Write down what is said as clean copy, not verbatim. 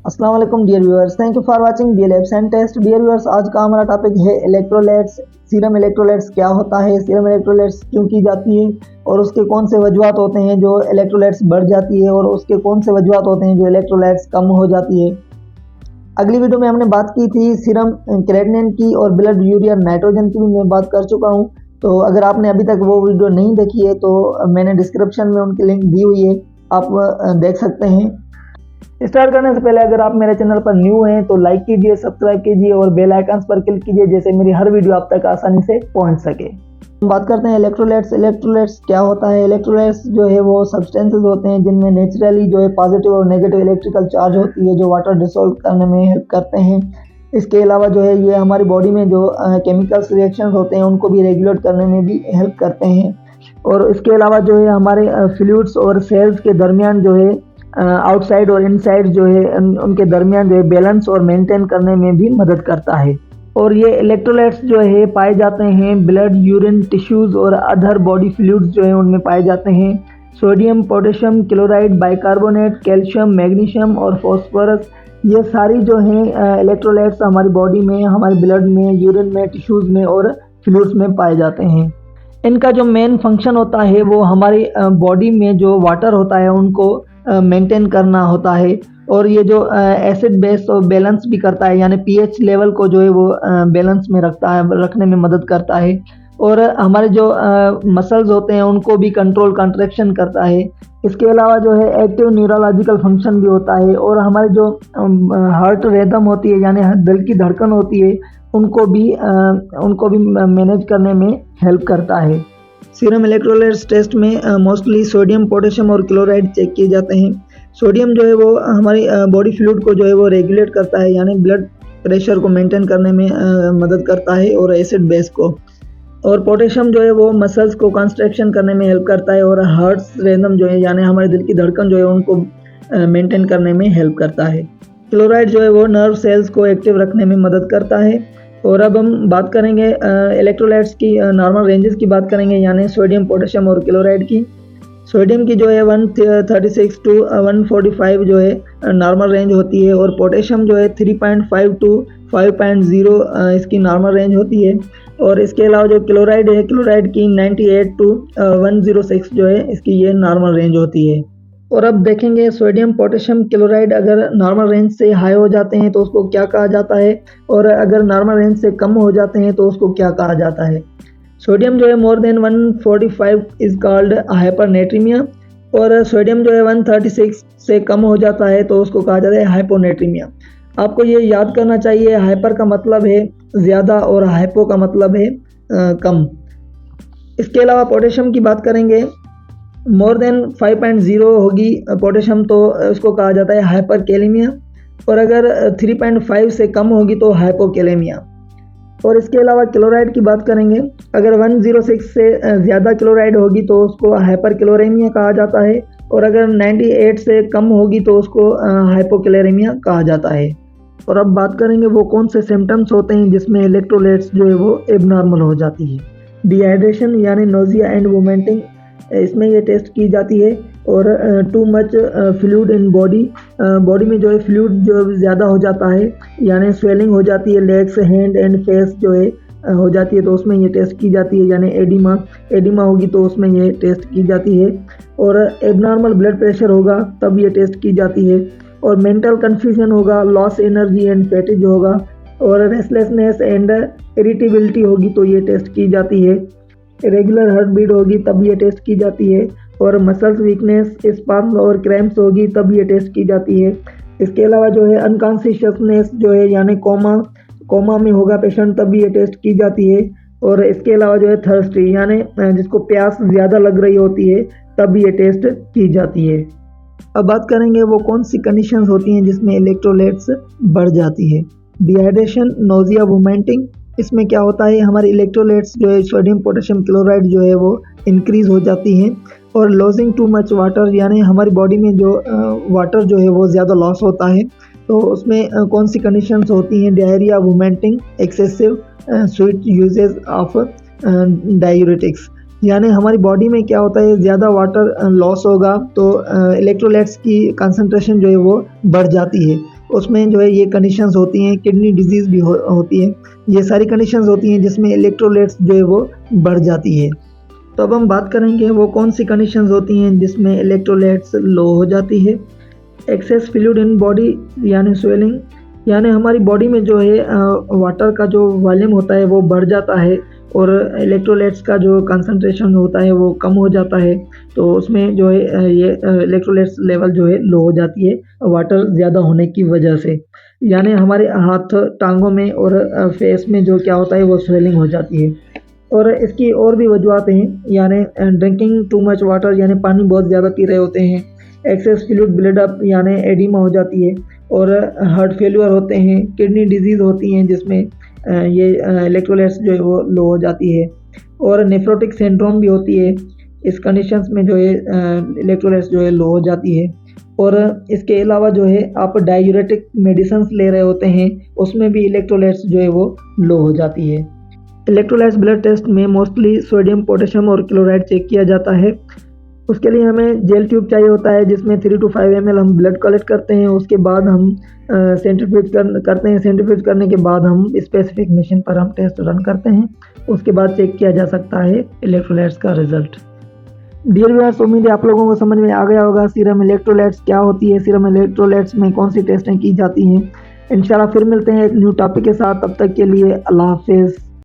अस्सलाम वालेकुम dear viewers, thank you for watching BLabs and test. Dear viewers, आज का हमारा टॉपिक है इलेक्ट्रोलाइट्स। सीरम इलेक्ट्रोलाइट्स क्या होता है, सीरम इलेक्ट्रोलाइट्स क्यों की जाती है और उसके कौन से वजूहात होते हैं जो इलेक्ट्रोलाइट्स बढ़ जाती है और उसके कौन से वजूहात होते हैं जो इलेक्ट्रोलाइट्स कम हो जाती है। अगली वीडियो में हमने बात की थी सीरम क्रेटिनिन की और ब्लड यूरिया नाइट्रोजन की भी मैं बात कर चुका हूँ। तो अगर आपने अभी तक वो वीडियो नहीं देखी है तो मैंने डिस्क्रिप्शन में उनकी लिंक दी हुई है, आप देख सकते हैं। स्टार्ट करने से पहले अगर आप मेरे चैनल पर न्यू हैं तो लाइक कीजिए, सब्सक्राइब कीजिए और बेल आइकन पर क्लिक कीजिए जैसे मेरी हर वीडियो आप तक आसानी से पहुंच सके। हम बात करते हैं इलेक्ट्रोलाइट्स। इलेक्ट्रोलाइट्स क्या होता है। इलेक्ट्रोलाइट्स जो है वो सब्सटेंसेस होते हैं जिनमें नेचुरली जो है पॉजिटिव और नेगेटिव इलेक्ट्रिकल चार्ज होती है जो वाटर डिसॉल्व करने में हेल्प करते हैं। इसके अलावा जो है ये हमारी बॉडी में जो केमिकल्स रिएक्शंस होते हैं उनको भी रेगुलेट करने में भी हेल्प करते हैं। और इसके अलावा जो है हमारे फ्लूइड्स और सेल्स के दरमियान जो है आउटसाइड और इनसाइड जो है उनके दरमियान जो है बैलेंस और मेंटेन करने में भी मदद करता है। और ये इलेक्ट्रोलाइट्स जो है पाए जाते हैं ब्लड, यूरिन, टिश्यूज और अदर बॉडी फ्लूइड्स जो है उनमें पाए जाते हैं। Sodium, potassium chloride, bicarbonate, calcium, magnesium और फॉस्फोरस, ये सारी जो हैं इलेक्ट्रोलाइट्स हमारी बॉडी में, हमारे ब्लड में, यूरिन में, टिश्यूज में और फ्लूइड्स में पाए जाते हैं। इनका जो मेन फंक्शन होता है वो हमारी बॉडी में जो वाटर होता है उनको मेंटेन करना होता है। और ये जो एसिड बेस और बैलेंस भी करता है, यानी पीएच लेवल को जो है वो बैलेंस में रखता है, रखने में मदद करता है। और हमारे जो मसल्स होते हैं उनको भी कंट्रोल कंट्रैक्शन करता है। इसके अलावा जो है एक्टिव न्यूरोलॉजिकल फंक्शन भी होता है। और हमारे जो हार्ट रिदम होती है यानी दिल की धड़कन होती है उनको भी मैनेज करने में हेल्प करता है। सीरम इलेक्ट्रोलाइट्स टेस्ट में मोस्टली सोडियम, पोटेशियम और क्लोराइड चेक किए जाते हैं। सोडियम जो है वो हमारी बॉडी फ्लूइड को जो है वो रेगुलेट करता है, यानी ब्लड प्रेशर को मेंटेन करने में मदद करता है और एसिड बेस को। और पोटेशियम जो है वो मसल्स को कंस्ट्रक्शन करने में हेल्प करता है और हार्ट रिदम जो है यानी हमारे दिल की धड़कन जो है उनको मेंटेन करने में हेल्प करता है। क्लोराइड जो है वो नर्व सेल्स को एक्टिव रखने में मदद करता है। और अब हम बात करेंगे इलेक्ट्रोलाइट्स की नॉर्मल रेंजेस की बात करेंगे, यानी सोडियम, पोटेशियम और क्लोराइड की। सोडियम की जो है 136 टू 145 जो है नॉर्मल रेंज होती है और पोटेशियम जो है 3.5 टू 5.0 इसकी नॉर्मल रेंज होती है। और इसके अलावा जो क्लोराइड है, क्लोराइड की 98 टू 106 जो है इसकी ये नॉर्मल रेंज होती है। और अब देखेंगे सोडियम, पोटेशियम, क्लोराइड अगर नॉर्मल रेंज से हाई हो जाते हैं तो उसको क्या कहा जाता है और अगर नॉर्मल रेंज से कम हो जाते हैं तो उसको क्या कहा जाता है। सोडियम जो है मोर देन 145 इज कॉल्ड हाइपरनेट्रीमिया और सोडियम जो है 136 से कम हो जाता है तो उसको कहा जाता है हाइपोनेट्रीमिया। आपको ये याद करना चाहिए, हाइपर का मतलब है ज़्यादा और हाइपो का मतलब है कम। इसके अलावा पोटेशियम की बात करेंगे, मोर देन 5.0 होगी पोटेशियम तो उसको कहा जाता है हाइपरकैलेमिया और अगर 3.5 से कम होगी तो हाइपोकैलेमिया। और इसके अलावा क्लोराइड की बात करेंगे, अगर 106 से ज़्यादा क्लोराइड होगी तो उसको हाइपरक्लोरेमिया कहा जाता है और अगर 98 से कम होगी तो उसको हाइपोक्लोरेमिया कहा जाता है। और अब बात करेंगे वो कौन से सिम्टम्स होते हैं जिसमें इलेक्ट्रोलाइट्स जो है वो एबनॉर्मल हो जाती है। डिहाइड्रेशन यानी नोजिया एंड वोमिटिंग, इसमें ये टेस्ट की जाती है। और too much fluid in body में जो है फ्लूइड जो ज़्यादा हो जाता है यानी स्वेलिंग हो जाती है, लेग्स, हैंड एंड फेस जो है हो जाती है तो उसमें ये टेस्ट की जाती है, यानी एडिमा होगी तो उसमें ये टेस्ट की जाती है। और एबनॉर्मल ब्लड प्रेशर होगा तब ये टेस्ट की जाती है। और मेंटल कन्फ्यूजन होगा, लॉस एनर्जी एंड फैटिग होगा और रेस्टलेसनेस एंड इरिटेबिलिटी होगी तो ये टेस्ट की जाती है। रेगुलर हार्ट बीट होगी तब ये टेस्ट की जाती है। और मसल्स वीकनेस, स्पाज्म और क्रैम्प्स होगी तब ये टेस्ट की जाती है। इसके अलावा जो है अनकॉन्शियसनेस जो है यानी कोमा में होगा पेशेंट तब ये टेस्ट की जाती है। और इसके अलावा जो है थर्स्टी यानी जिसको प्यास ज़्यादा लग रही होती है तब ये टेस्ट की जाती है। अब बात करेंगे वो कौन सी कंडीशंस होती हैं जिसमें इलेक्ट्रोलाइट्स बढ़ जाती है। डिहाइड्रेशन, नोजिया, वोमिटिंग, इसमें क्या होता है हमारे इलेक्ट्रोलाइट्स जो है सोडियम, पोटेशियम, क्लोराइड जो है वो इंक्रीज हो जाती हैं। और लॉसिंग टू मच वाटर यानी हमारी बॉडी में जो वाटर जो है वो ज़्यादा लॉस होता है तो उसमें कौन सी कंडीशंस होती हैं। Diarrhoea, vomiting, excessive sweat usage of diuretics, यानी हमारी बॉडी में क्या होता है ज़्यादा वाटर लॉस होगा तो इलेक्ट्रोलाइट्स की कंसंट्रेशन जो है वो बढ़ जाती है। उसमें जो है ये कंडीशंस होती हैं, किडनी डिजीज़ भी होती है। ये सारी कंडीशंस होती हैं जिसमें इलेक्ट्रोलाइट्स जो है वो बढ़ जाती है। तो अब हम बात करेंगे वो कौन सी कंडीशंस होती हैं जिसमें इलेक्ट्रोलाइट्स लो हो जाती है। एक्सेस फ्लूइड इन बॉडी यानी स्वेलिंग, यानी हमारी बॉडी में जो है वाटर का जो वॉल्यूम होता है वो बढ़ जाता है और इलेक्ट्रोलाइट्स का जो कंसंट्रेशन होता है वो कम हो जाता है। तो उसमें जो है ये इलेक्ट्रोलाइट्स लेवल जो है लो हो जाती है वाटर ज़्यादा होने की वजह से। यानी हमारे हाथ टांगों में और फेस में जो क्या होता है वो स्वेलिंग हो जाती है। और इसकी और भी वजूहत हैं, यानी ड्रिंकिंग टू मच वाटर, यानी पानी बहुत ज़्यादा पी रहे होते हैं। एक्सेस फ्लूइड बिल्डअप यानी एडिमा हो जाती है और हार्ट फेलियर होते हैं। किडनी डिजीज़ होती हैं जिसमें ये इलेक्ट्रोलाइट्स जो है वो लो हो जाती है और नेफ्रोटिक सिंड्रोम भी होती है। इस कंडीशंस में जो है इलेक्ट्रोलाइट्स जो है लो हो जाती है। और इसके अलावा जो है आप डायूरेटिक मेडिसिन्स ले रहे होते हैं, उसमें भी इलेक्ट्रोलाइट्स जो है वो लो हो जाती है। इलेक्ट्रोलाइट्स ब्लड टेस्ट में मोस्टली सोडियम, पोटेशियम और क्लोराइड चेक किया जाता है। उसके लिए हमें जेल ट्यूब चाहिए होता है जिसमें 3 to 5 ml हम ब्लड कलेक्ट करते हैं। उसके बाद हम सेंट्रीफ्यूज करते हैं। सेंट्रीफ्यूज करने के बाद हम स्पेसिफिक मशीन पर हम टेस्ट रन करते हैं। उसके बाद चेक किया जा सकता है इलेक्ट्रोलाइट्स का रिजल्ट। डियर व्यूअर्स, उम्मीद है आप लोगों को समझ में आ गया होगा सीरम इलेक्ट्रोलाइट्स क्या होती है, सीरम इलेक्ट्रोलाइट्स में कौन सी टेस्टें की जाती हैं। इंशाल्लाह फिर मिलते हैं एक न्यू टॉपिक के साथ। तब तक के लिए अल्लाह हाफिज़।